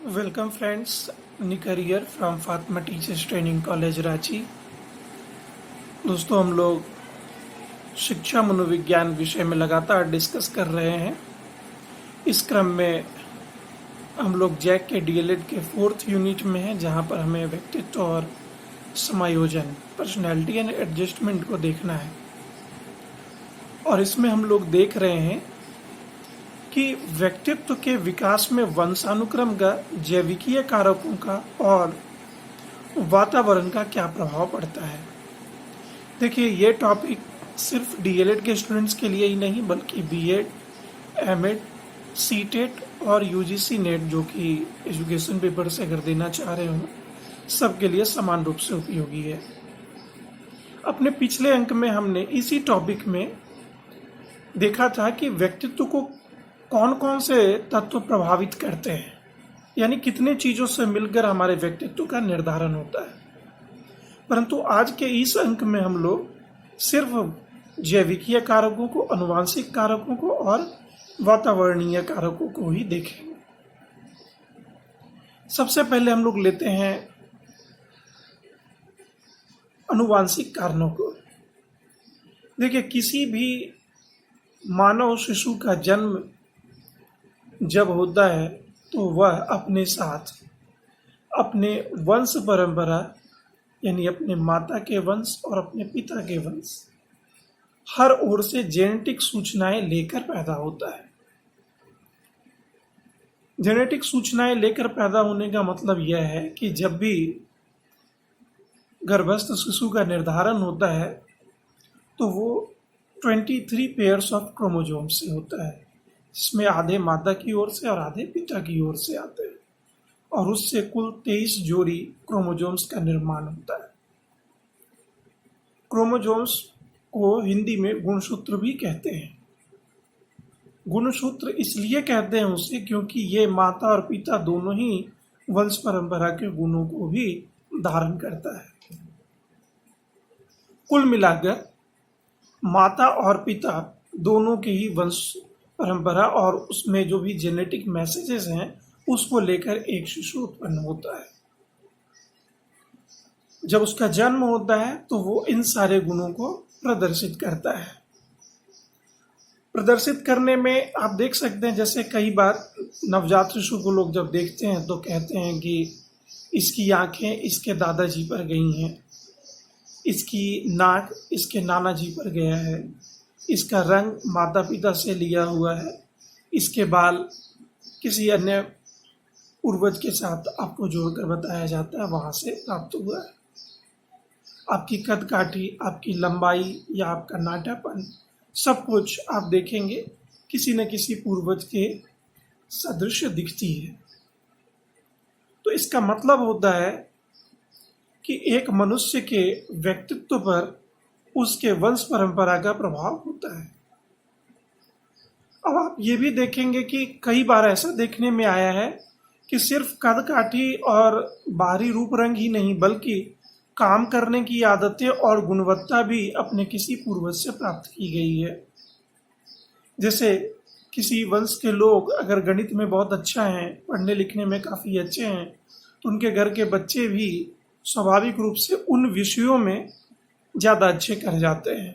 Welcome friends, Nikar here from Fatma Teachers Training College Ranchi. दोस्तों, हम लोग शिक्षा मनोविज्ञान विषय में लगातार डिस्कस कर रहे हैं। इस क्रम में हम लोग जैक के डीएलएड के 4th यूनिट में हैं, जहां पर हमें व्यक्तित्व और समायोजन पर्सनैलिटी एंड एडजस्टमेंट को देखना है। और इसमें हम लोग देख रहे हैं कि व्यक्तित्व के विकास में वंशानुक्रम का, जैविकीय कारकों का और वातावरण का क्या प्रभाव पड़ता है। देखिए, ये टॉपिक सिर्फ डीएलएड के स्टूडेंट्स के लिए ही नहीं, बल्कि बीएड, एमएड, सीटेट और यूजीसी नेट, जो कि एजुकेशन पेपर से अगर देना चाह रहे हो, सबके लिए समान रूप से उपयोगी है। अपने पिछले अंक में हमने इसी टॉपिक में देखा था कि व्यक्तित्व को कौन कौन से तत्व प्रभावित करते हैं, यानी कितने चीजों से मिलकर हमारे व्यक्तित्व का निर्धारण होता है। परंतु आज के इस अंक में हम लोग सिर्फ जैविकीय कारकों को, आनुवंशिक कारकों को और वातावरणीय कारकों को ही देखेंगे। सबसे पहले हम लोग लेते हैं आनुवंशिक कारणों को। देखिए, किसी भी मानव शिशु का जन्म जब होता है तो वह अपने साथ अपने वंश परंपरा, यानी अपने माता के वंश और अपने पिता के वंश, हर ओर से जेनेटिक सूचनाएं लेकर पैदा होता है। जेनेटिक सूचनाएं लेकर पैदा होने का मतलब यह है कि जब भी गर्भस्थ शिशु का निर्धारण होता है तो वो 23 पेयर्स ऑफ क्रोमोसोम से होता है, जिसमें आधे माता की ओर से और आधे पिता की ओर से आते हैं, और उससे कुल 23 जोड़ी क्रोमोसोम्स का निर्माण होता है। क्रोमोसोम्स को हिंदी में गुणसूत्र भी कहते हैं। गुणसूत्र इसलिए कहते हैं उसे क्योंकि ये माता और पिता दोनों ही वंश परंपरा के गुणों को भी धारण करता है। कुल मिलाकर माता और पिता दोनों के ही वंश परंपरा और उसमें जो भी जेनेटिक मैसेजेस हैं उसको लेकर एक शिशु उत्पन्न होता है। जब उसका जन्म होता है तो वो इन सारे गुणों को प्रदर्शित करता है। प्रदर्शित करने में आप देख सकते हैं, जैसे कई बार नवजात शिशु को लोग जब देखते हैं तो कहते हैं कि इसकी आंखें इसके दादाजी पर गई हैं, इसकी नाक इसके नाना जी पर गया है, इसका रंग माता पिता से लिया हुआ है, इसके बाल किसी अन्य पूर्वज के साथ आपको जोड़कर बताया जाता है वहां से प्राप्त हुआ है। आपकी कद काठी, आपकी लंबाई या आपका नाटापन, सब कुछ आप देखेंगे किसी न किसी पूर्वज के सदृश दिखती है। तो इसका मतलब होता है कि एक मनुष्य के व्यक्तित्व पर उसके वंश परंपरा का प्रभाव होता है। अब आप ये भी देखेंगे कि कई बार ऐसा देखने में आया है कि सिर्फ कद काठी और बाहरी रूप रंग ही नहीं, बल्कि काम करने की आदतें और गुणवत्ता भी अपने किसी पूर्वज से प्राप्त की गई है। जैसे किसी वंश के लोग अगर गणित में बहुत अच्छा हैं, पढ़ने लिखने में काफ़ी अच्छे हैं, तो उनके घर के बच्चे भी स्वाभाविक रूप से उन विषयों में ज़्यादा अच्छे कर जाते हैं।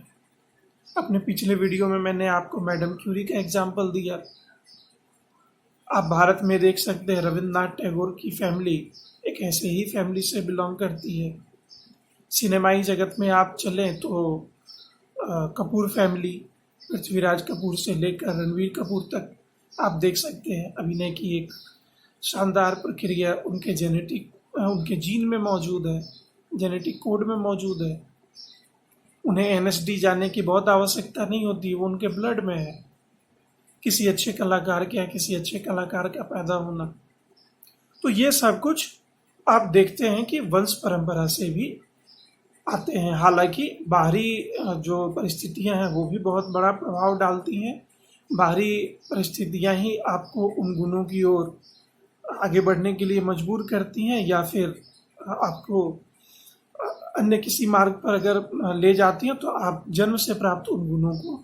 अपने पिछले वीडियो में मैंने आपको मैडम क्यूरी का एग्जाम्पल दिया। आप भारत में देख सकते हैं रविंद्रनाथ टैगोर की फैमिली एक ऐसे ही फैमिली से बिलोंग करती है। सिनेमाई जगत में आप चलें तो कपूर फैमिली, पृथ्वीराज कपूर से लेकर रणवीर कपूर तक आप देख सकते हैं अभिनय की एक शानदार प्रक्रिया उनके जीन में मौजूद है, जेनेटिक कोड में मौजूद है। उन्हें एनएसडी जानने की बहुत आवश्यकता नहीं होती, वो उनके ब्लड में है। किसी अच्छे कलाकार का पैदा होना, तो ये सब कुछ आप देखते हैं कि वंश परंपरा से भी आते हैं। हालांकि बाहरी जो परिस्थितियां हैं वो भी बहुत बड़ा प्रभाव डालती हैं। बाहरी परिस्थितियां ही आपको उन गुणों की ओर आगे बढ़ने के लिए मजबूर करती हैं, या फिर आपको अन्य किसी मार्ग पर अगर ले जाती हैं तो आप जन्म से प्राप्त उन गुणों को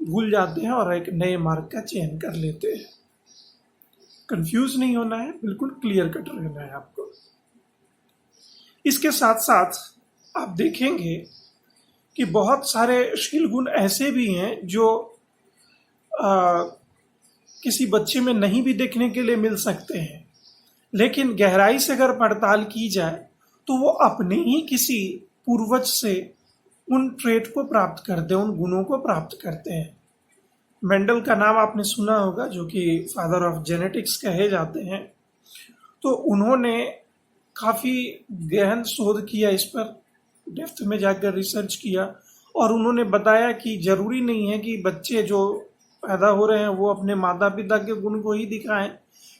भूल जाते हैं और एक नए मार्ग का चयन कर लेते हैं। कंफ्यूज नहीं होना है, बिल्कुल क्लियर कट रहना है आपको। इसके साथ साथ आप देखेंगे कि बहुत सारे शील गुण ऐसे भी हैं जो किसी बच्चे में नहीं भी देखने के लिए मिल सकते हैं, लेकिन गहराई से अगर पड़ताल की जाए तो वो अपने ही किसी पूर्वज से उन ट्रेट को प्राप्त करते हैं, उन गुणों को प्राप्त करते हैं। मेंडल का नाम आपने सुना होगा, जो कि फादर ऑफ जेनेटिक्स कहे जाते हैं। तो उन्होंने काफ़ी गहन शोध किया इस पर, डेप्थ में जाकर रिसर्च किया, और उन्होंने बताया कि जरूरी नहीं है कि बच्चे जो पैदा हो रहे हैं वो अपने माता पिता के गुण को ही दिखाएं।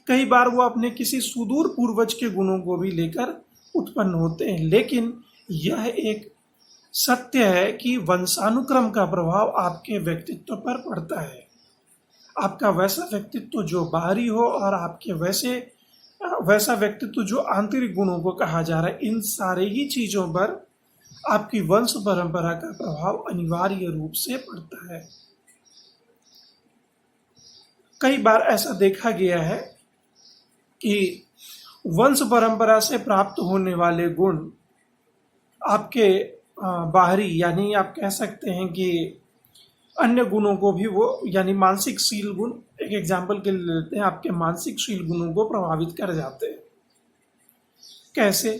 कई बार वो अपने किसी सुदूर पूर्वज के गुणों को भी लेकर उत्पन्न होते हैं। लेकिन यह एक सत्य है कि वंशानुक्रम का प्रभाव आपके व्यक्तित्व पर पड़ता है। आपका वैसा व्यक्तित्व जो बाहरी हो और आपके वैसा व्यक्तित्व जो आंतरिक गुणों को कहा जा रहा है, इन सारे ही चीजों पर आपकी वंश परंपरा का प्रभाव अनिवार्य रूप से पड़ता है। कई बार ऐसा देखा गया है कि वंश परंपरा से प्राप्त होने वाले गुण आपके बाहरी, यानी आप कह सकते हैं कि अन्य गुणों को भी वो, यानी मानसिक शील गुण, एक एग्जाम्पल के लिए लेते हैं, आपके मानसिक शील गुणों को प्रभावित कर जाते हैं। कैसे?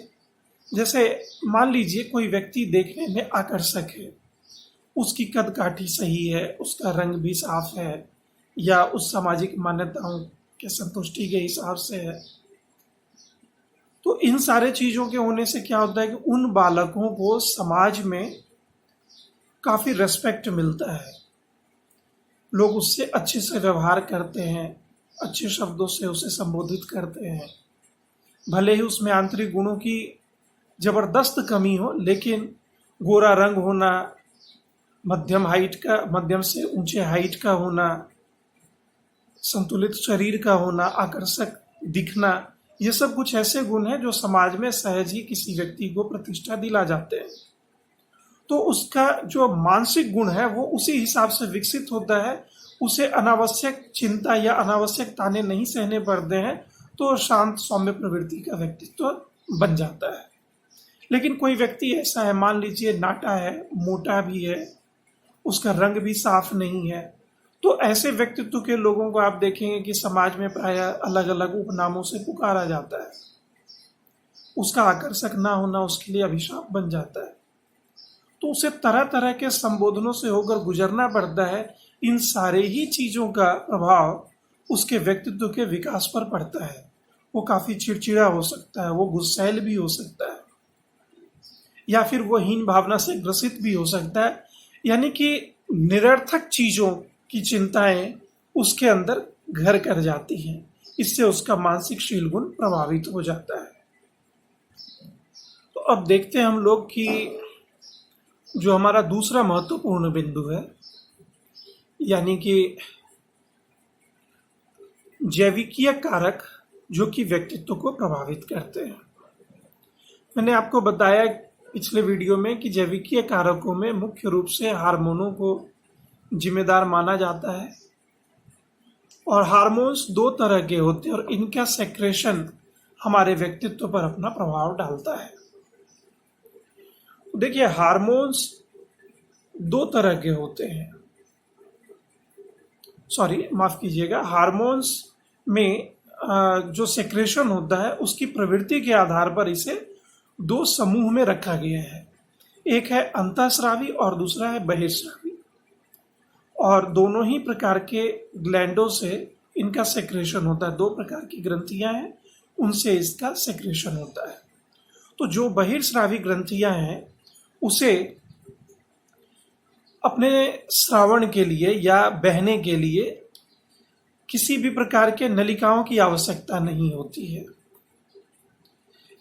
जैसे मान लीजिए कोई व्यक्ति देखने में आकर्षक है, उसकी कद काठी सही है, उसका रंग भी साफ है, या उस सामाजिक मान्यताओं के संतुष्टि के हिसाब से है। तो इन सारे चीजों के होने से क्या होता है कि उन बालकों को समाज में काफी रेस्पेक्ट मिलता है, लोग उससे अच्छे से व्यवहार करते हैं, अच्छे शब्दों से उसे संबोधित करते हैं। भले ही उसमें आंतरिक गुणों की जबरदस्त कमी हो, लेकिन गोरा रंग होना, मध्यम से ऊंचे हाइट का होना, संतुलित शरीर का होना, आकर्षक दिखना, ये सब कुछ ऐसे गुण हैं जो समाज में सहज ही किसी व्यक्ति को प्रतिष्ठा दिला जाते हैं। तो उसका जो मानसिक गुण है वो उसी हिसाब से विकसित होता है, उसे अनावश्यक चिंता या अनावश्यक ताने नहीं सहने पड़ते हैं, तो शांत सौम्य प्रवृत्ति का व्यक्तित्व बन जाता है। लेकिन कोई व्यक्ति ऐसा है, मान लीजिए नाटा है, मोटा भी है, उसका रंग भी साफ नहीं है, तो ऐसे व्यक्तित्व के लोगों को आप देखेंगे कि समाज में प्रायः अलग अलग उपनामों से पुकारा जाता है। उसका आकर्षक ना होना उसके लिए अभिशाप बन जाता है, तो उसे तरह तरह के संबोधनों से होकर गुजरना पड़ता है। इन सारे ही चीजों का प्रभाव उसके व्यक्तित्व के विकास पर पड़ता है। वो काफी चिड़चिड़ा हो सकता है, वो गुस्सैल भी हो सकता है, या फिर वो हीन भावना से ग्रसित भी हो सकता है, यानी कि निरर्थक चीजों की चिंताएं उसके अंदर घर कर जाती हैं। इससे उसका मानसिक शील गुण प्रभावित हो जाता है। तो अब देखते हैं हम लोग कि जो हमारा दूसरा महत्वपूर्ण बिंदु है, यानी कि जैविकीय कारक जो कि व्यक्तित्व को प्रभावित करते हैं। मैंने आपको बताया पिछले वीडियो में कि जैविकीय कारकों में मुख्य रूप से हार्मोनों को जिम्मेदार माना जाता है, और हार्मोन्स दो तरह के होते हैं और इनका सेक्रेशन हमारे व्यक्तित्व पर अपना प्रभाव डालता है। देखिए, हार्मोन्स दो तरह के होते हैं, माफ कीजिएगा, हार्मोन्स में जो सेक्रेशन होता है उसकी प्रवृत्ति के आधार पर इसे दो समूह में रखा गया है। एक है अंतःस्रावी और दूसरा है बहिर्स्रावी, और दोनों ही प्रकार के ग्लैंडों से इनका सेक्रेशन होता है। दो प्रकार की ग्रंथियां हैं, उनसे इसका सेक्रेशन होता है। तो जो बहिर्स्रावी ग्रंथियां हैं उसे अपने श्रावण के लिए या बहने के लिए किसी भी प्रकार के नलिकाओं की आवश्यकता नहीं होती है,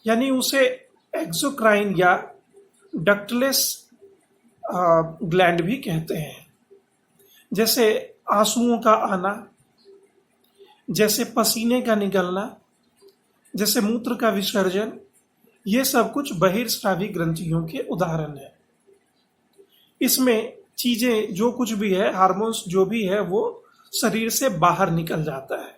यानी उसे एक्सोक्राइन या डक्टलेस ग्लैंड भी कहते हैं। जैसे आंसुओं का आना, जैसे पसीने का निकलना, जैसे मूत्र का विसर्जन, ये सब कुछ बहिर्स्रावी ग्रंथियों के उदाहरण है। इसमें चीजें जो कुछ भी है, हार्मोन्स जो भी है, वो शरीर से बाहर निकल जाता है।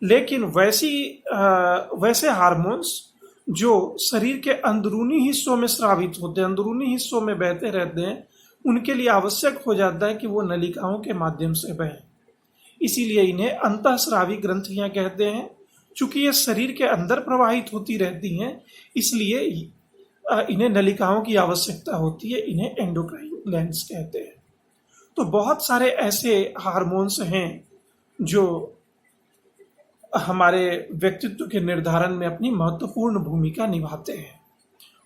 लेकिन वैसे हार्मोन्स जो शरीर के अंदरूनी हिस्सों में स्रावित होते हैं, अंदरूनी हिस्सों में बहते रहते हैं, उनके लिए आवश्यक हो जाता है कि वो नलिकाओं के माध्यम से बहें। इसीलिए इन्हें अंतःस्रावी ग्रंथियां कहते हैं। चूंकि ये शरीर के अंदर प्रवाहित होती रहती हैं, इसलिए इन्हें नलिकाओं की आवश्यकता होती है। इन्हें एंडोक्राइन ग्लैंड्स कहते हैं। तो बहुत सारे ऐसे हार्मोन्स हैं जो हमारे व्यक्तित्व के निर्धारण में अपनी महत्वपूर्ण भूमिका निभाते हैं।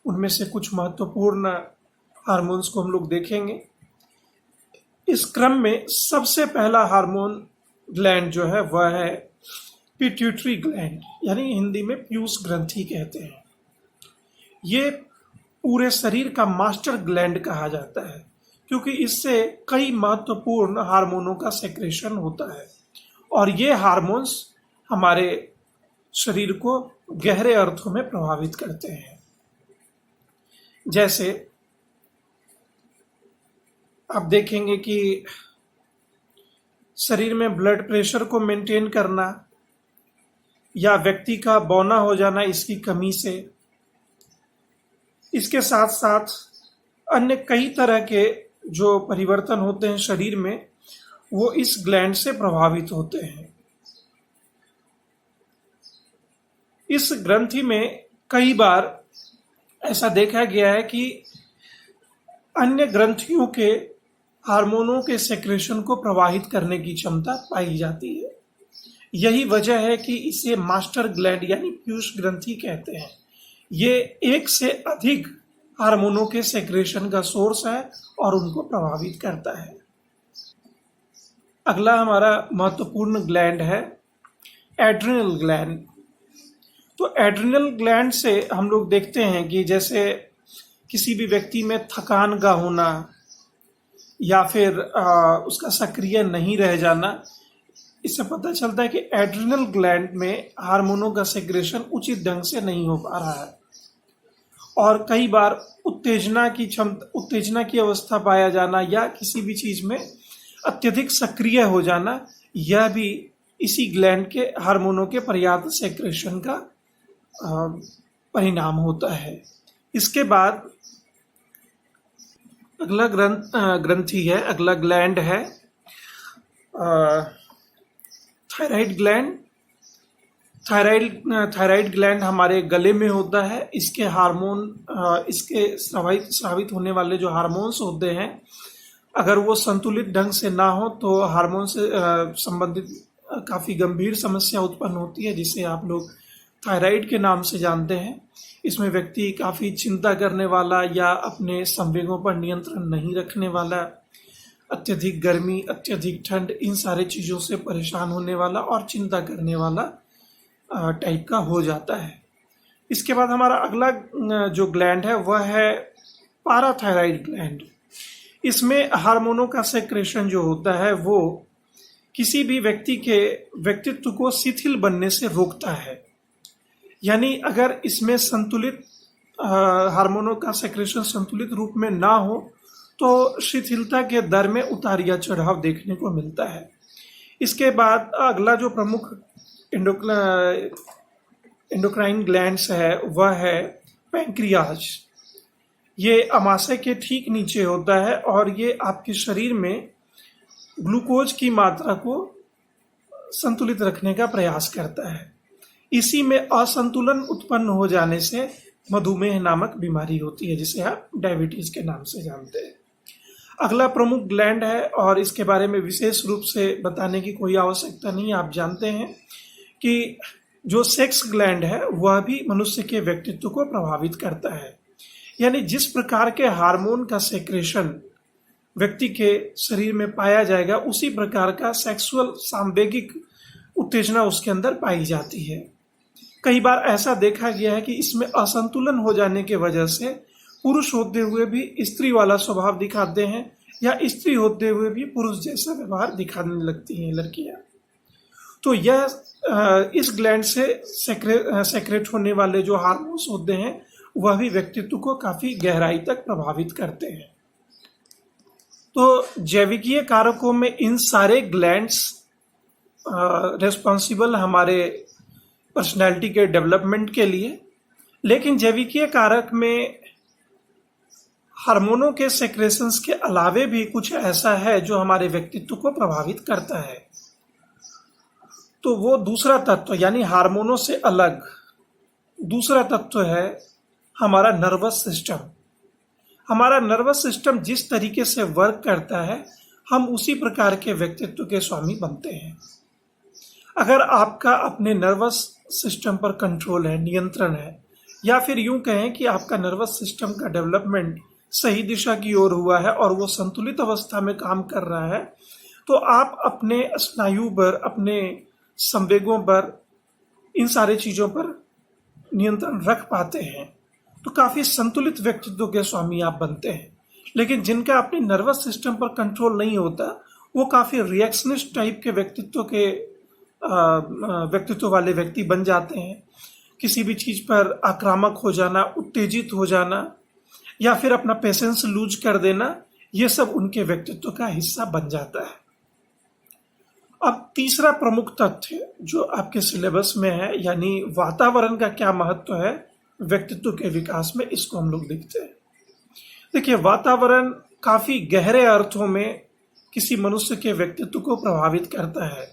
उनमें से कुछ महत्वपूर्ण हार्मोन्स को हम लोग देखेंगे। इस क्रम में सबसे पहला हार्मोन ग्लैंड जो है वह है पिट्यूटरी ग्लैंड, यानी हिंदी में पीयूष ग्रंथि कहते हैं। ये पूरे शरीर का मास्टर ग्लैंड कहा जाता है, क्योंकि इससे कई महत्वपूर्ण हार्मोनों का सेक्रेशन होता है और ये हार्मोन्स हमारे शरीर को गहरे अर्थों में प्रभावित करते हैं। जैसे आप देखेंगे कि शरीर में ब्लड प्रेशर को मेंटेन करना या व्यक्ति का बौना हो जाना इसकी कमी से, इसके साथ साथ अन्य कई तरह के जो परिवर्तन होते हैं शरीर में, वो इस ग्लैंड से प्रभावित होते हैं। इस ग्रंथि में कई बार ऐसा देखा गया है कि अन्य ग्रंथियों के हार्मोनों के सेक्रेशन को प्रवाहित करने की क्षमता पाई जाती है। यही वजह है कि इसे मास्टर ग्लैंड यानी पीयूष ग्रंथि कहते हैं। ये एक से अधिक हार्मोनों के सेक्रेशन का सोर्स है और उनको प्रभावित करता है। अगला हमारा महत्वपूर्ण ग्लैंड है एड्रिनल ग्लैंड। तो एड्रिनल ग्लैंड से हम लोग देखते हैं कि जैसे किसी भी व्यक्ति में थकान का होना या फिर उसका सक्रिय नहीं रह जाना, इससे पता चलता है कि एड्रिनल ग्लैंड में हार्मोनों का सेक्रेशन उचित ढंग से नहीं हो पा रहा है। और कई बार उत्तेजना की अवस्था पाया जाना या किसी भी चीज में अत्यधिक सक्रिय हो जाना, यह भी इसी ग्लैंड के हार्मोनों के पर्याप्त सेक्रेशन का परिणाम होता है। इसके बाद अगला ग्रंथि है, अगला ग्लैंड है थायराइड ग्लैंड। थायराइड ग्लैंड हमारे गले में होता है। इसके हार्मोन, इसके स्रावित होने वाले जो हार्मोन्स होते हैं, अगर वो संतुलित ढंग से ना हो तो हार्मोन से संबंधित काफी गंभीर समस्या उत्पन्न होती है, जिसे आप लोग थायराइड के नाम से जानते हैं। इसमें व्यक्ति काफी चिंता करने वाला या अपने संवेगों पर नियंत्रण नहीं रखने वाला, अत्यधिक गर्मी, अत्यधिक ठंड, इन सारे चीजों से परेशान होने वाला और चिंता करने वाला टाइप का हो जाता है। इसके बाद हमारा अगला जो ग्लैंड है वह है पाराथायराइड ग्लैंड। इसमें हार्मोनों का सेक्रेशन जो होता है वो किसी भी व्यक्ति के व्यक्तित्व को शिथिल बनने से रोकता है। यानी अगर इसमें संतुलित हार्मोनों का सेक्रेशन संतुलित रूप में ना हो तो शिथिलता के दर में उतार या चढ़ाव देखने को मिलता है। इसके बाद अगला जो प्रमुख एंडोक्राइन ग्लैंड्स है वह है पैंक्रियाज। ये अमाशय के ठीक नीचे होता है और ये आपके शरीर में ग्लूकोज की मात्रा को संतुलित रखने का प्रयास करता है। इसी में असंतुलन उत्पन्न हो जाने से मधुमेह नामक बीमारी होती है, जिसे आप डायबिटीज के नाम से जानते हैं। अगला प्रमुख ग्लैंड है और इसके बारे में विशेष रूप से बताने की कोई आवश्यकता नहीं। आप जानते हैं कि जो सेक्स ग्लैंड है वह भी मनुष्य के व्यक्तित्व को प्रभावित करता है। यानी जिस प्रकार के हार्मोन का सेक्रेशन व्यक्ति के शरीर में पाया जाएगा, उसी प्रकार का सेक्सुअल सांवेगिक उत्तेजना उसके अंदर पाई जाती है। कई बार ऐसा देखा गया है कि इसमें असंतुलन हो जाने की वजह से पुरुष होते हुए भी स्त्री वाला स्वभाव दिखाते हैं या स्त्री होते हुए भी पुरुष जैसा व्यवहार दिखाने लगती हैं लड़कियां। तो यह इस ग्लैंड से सेक्रेट होने वाले जो हार्मोन्स होते हैं वह भी व्यक्तित्व को काफी गहराई तक प्रभावित करते हैं। तो जैविकीय कारकों में इन सारे ग्लैंड्स रिस्पॉन्सिबल हमारे पर्सनैलिटी के डेवलपमेंट के लिए, लेकिन जैविकीय कारक में हार्मोनों के सेक्रेशंस के अलावे भी कुछ ऐसा है जो हमारे व्यक्तित्व को प्रभावित करता है। तो वो दूसरा तत्व यानी हार्मोनों से अलग दूसरा तत्व है हमारा नर्वस सिस्टम। हमारा नर्वस सिस्टम जिस तरीके से वर्क करता है, हम उसी प्रकार के व्यक्तित्व के स्वामी बनते हैं। अगर आपका अपने नर्वस सिस्टम पर कंट्रोल है, नियंत्रण है, या फिर यूं कहें कि आपका नर्वस सिस्टम का डेवलपमेंट सही दिशा की ओर हुआ है और वो संतुलित अवस्था में काम कर रहा है, तो आप अपने स्नायु पर, अपने संवेगों पर, इन सारी चीजों पर नियंत्रण रख पाते हैं। तो काफी संतुलित व्यक्तित्व के स्वामी आप बनते हैं। लेकिन जिनका अपने नर्वस सिस्टम पर कंट्रोल नहीं होता, वो काफी रिएक्शनिस्ट टाइप के व्यक्तित्व वाले व्यक्ति बन जाते हैं। किसी भी चीज पर आक्रामक हो जाना, उत्तेजित हो जाना, या फिर अपना पेशेंस लूज कर देना, ये सब उनके व्यक्तित्व का हिस्सा बन जाता है। अब तीसरा प्रमुख तथ्य जो आपके सिलेबस में है, यानी वातावरण का क्या महत्व है व्यक्तित्व के विकास में, इसको हम लोग देखते हैं। देखिए, वातावरण काफी गहरे अर्थों में किसी मनुष्य के व्यक्तित्व को प्रभावित करता है।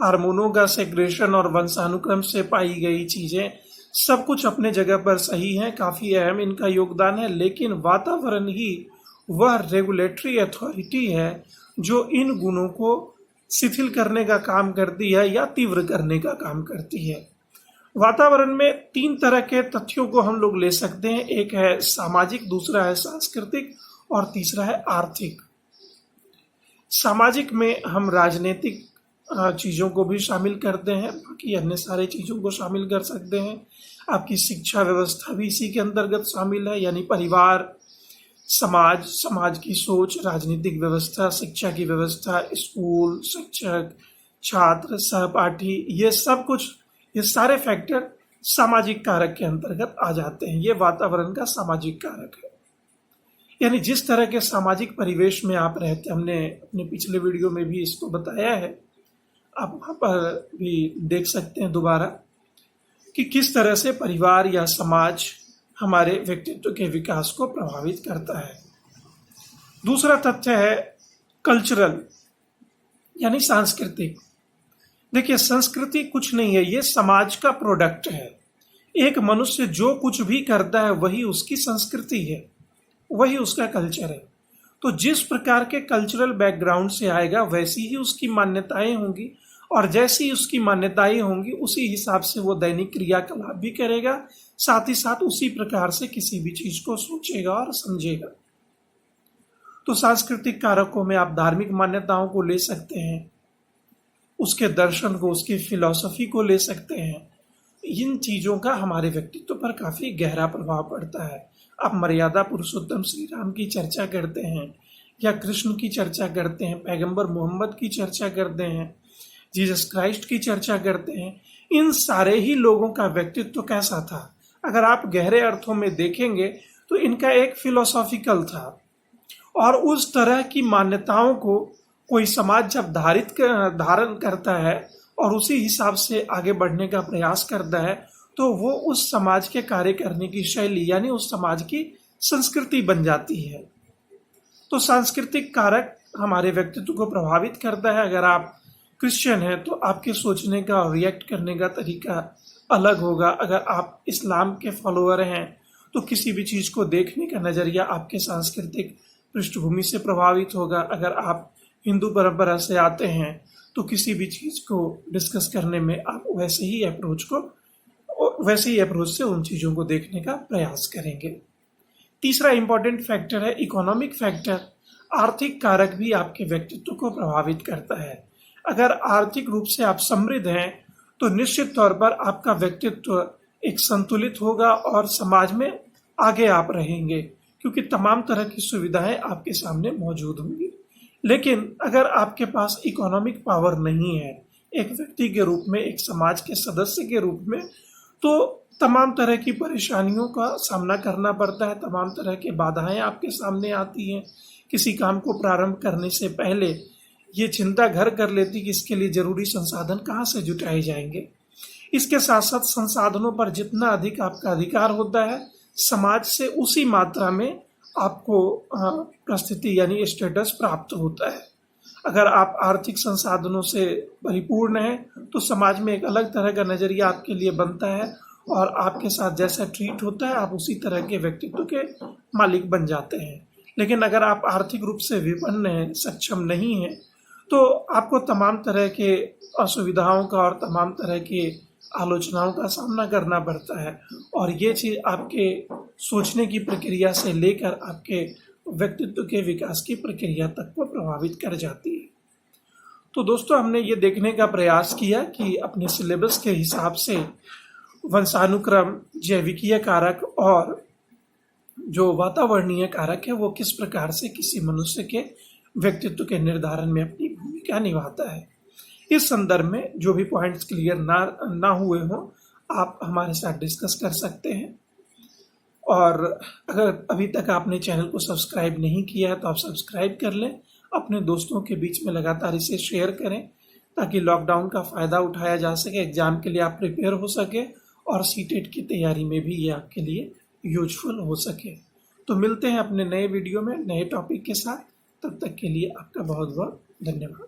हार्मोनों का सेक्रेशन और वंशानुक्रम से पाई गई चीजें सब कुछ अपने जगह पर सही है, काफी अहम इनका योगदान है, लेकिन वातावरण ही वह रेगुलेटरी अथॉरिटी है जो इन गुणों को शिथिल करने का काम करती है या तीव्र करने का काम करती है। वातावरण में तीन तरह के तथ्यों को हम लोग ले सकते हैं। एक है सामाजिक, दूसरा है सांस्कृतिक और तीसरा है आर्थिक। सामाजिक में हम राजनीतिक चीजों को भी शामिल करते हैं, बाकी अन्य सारे चीजों को शामिल कर सकते हैं। आपकी शिक्षा व्यवस्था भी इसी के अंतर्गत शामिल है, यानी परिवार, समाज की सोच, राजनीतिक व्यवस्था, शिक्षा की व्यवस्था, स्कूल, शिक्षक, छात्र, सहपाठी, ये सब कुछ, ये सारे फैक्टर सामाजिक कारक के अंतर्गत आ जाते हैं। ये वातावरण का सामाजिक कारक है। यानी जिस तरह के सामाजिक परिवेश में आप रहते, हमने अपने पिछले वीडियो में भी इसको बताया है, आप वहां पर भी देख सकते हैं दोबारा कि किस तरह से परिवार या समाज हमारे व्यक्तित्व के विकास को प्रभावित करता है। दूसरा तथ्य है कल्चरल, यानी सांस्कृतिक। देखिए, संस्कृति कुछ नहीं है, ये समाज का प्रोडक्ट है। एक मनुष्य जो कुछ भी करता है वही उसकी संस्कृति है, वही उसका कल्चर है। तो जिस प्रकार के कल्चरल बैकग्राउंड से आएगा वैसी ही उसकी मान्यताएं होंगी, और जैसी उसकी मान्यताएं होंगी उसी हिसाब से वो दैनिक क्रियाकलाप भी करेगा, साथ ही साथ उसी प्रकार से किसी भी चीज को सोचेगा और समझेगा। तो सांस्कृतिक कारकों में आप धार्मिक मान्यताओं को ले सकते हैं, उसके दर्शन को, उसकी फिलॉसफी को ले सकते हैं। इन चीजों का हमारे व्यक्तित्व पर काफी गहरा प्रभाव पड़ता है। आप मर्यादा पुरुषोत्तम श्री राम की चर्चा करते हैं, या कृष्ण की चर्चा करते हैं, पैगंबर मोहम्मद की चर्चा करते हैं, जीसस क्राइस्ट की चर्चा करते हैं, इन सारे ही लोगों का व्यक्तित्व कैसा था? अगर आप गहरे अर्थों में देखेंगे तो इनका एक फिलोसॉफिकल था, और उस तरह की मान्यताओं को कोई समाज जब धारण करता है और उसी हिसाब से आगे बढ़ने का प्रयास करता है, तो वो उस समाज के कार्य करने की शैली, यानी उस समाज की संस्कृति बन जाती है। तो सांस्कृतिक कारक हमारे व्यक्तित्व को प्रभावित करता है। अगर आप क्रिश्चियन हैं तो आपके सोचने का और रिएक्ट करने का तरीका अलग होगा। अगर आप इस्लाम के फॉलोअर हैं तो किसी भी चीज को देखने का नजरिया आपके सांस्कृतिक पृष्ठभूमि से प्रभावित होगा। अगर आप हिंदू परंपरा से आते हैं तो किसी भी चीज को डिस्कस करने में आप वैसे ही अप्रोच से उन चीजों को देखने का प्रयास करेंगे। तीसरा इंपॉर्टेंट फैक्टर है इकोनॉमिक फैक्टर। आर्थिक कारक भी आपके व्यक्तित्व को प्रभावित करता है। अगर आर्थिक रूप से आप समृद्ध हैं तो निश्चित तौर पर आपका व्यक्तित्व एक संतुलित होगा और समाज में आगे आप रहेंगे, क्योंकि तमाम तरह की सुविधाएं आपके सामने मौजूद होंगी। लेकिन अगर आपके पास इकोनॉमिक पावर नहीं है एक व्यक्ति के रूप में, एक समाज के सदस्य के रूप में, तो तमाम तरह की परेशानियों का सामना करना पड़ता है, तमाम तरह की बाधाएं आपके सामने आती हैं। किसी काम को प्रारंभ करने से पहले ये चिंता घर कर लेती कि इसके लिए जरूरी संसाधन कहाँ से जुटाए जाएंगे। इसके साथ साथ संसाधनों पर जितना अधिक आपका अधिकार होता है, समाज से उसी मात्रा में आपको परिस्थिति यानी स्टेटस प्राप्त होता है। अगर आप आर्थिक संसाधनों से परिपूर्ण हैं तो समाज में एक अलग तरह का नजरिया आपके लिए बनता है और आपके साथ जैसा ट्रीट होता है आप उसी तरह के व्यक्तित्व के मालिक बन जाते हैं। लेकिन अगर आप आर्थिक रूप से विपन्न हैं, सक्षम नहीं हैं, तो आपको तमाम तरह के असुविधाओं का और तमाम तरह के आलोचनाओं का सामना करना पड़ता है और ये चीज़ आपके सोचने की प्रक्रिया से लेकर आपके व्यक्तित्व के विकास की प्रक्रिया तक को प्रभावित कर जाती है। तो दोस्तों, हमने ये देखने का प्रयास किया कि अपने सिलेबस के हिसाब से वंशानुक्रम, जैविकीय कारक और जो वातावरणीय कारक है वो किस प्रकार से किसी मनुष्य के व्यक्तित्व के निर्धारण में अपनी भूमिका निभाता है। इस संदर्भ में जो भी पॉइंट्स क्लियर ना हुए हों आप हमारे साथ डिस्कस कर सकते हैं। और अगर अभी तक आपने चैनल को सब्सक्राइब नहीं किया है तो आप सब्सक्राइब कर लें, अपने दोस्तों के बीच में लगातार इसे शेयर करें ताकि लॉकडाउन का फ़ायदा उठाया जा सके, एग्ज़ाम के लिए आप प्रिपेयर हो सके और सीटेट की तैयारी में भी ये आपके लिए यूजफुल हो सके। तो मिलते हैं अपने नए वीडियो में नए टॉपिक के साथ, तब तक के लिए आपका बहुत बहुत धन्यवाद।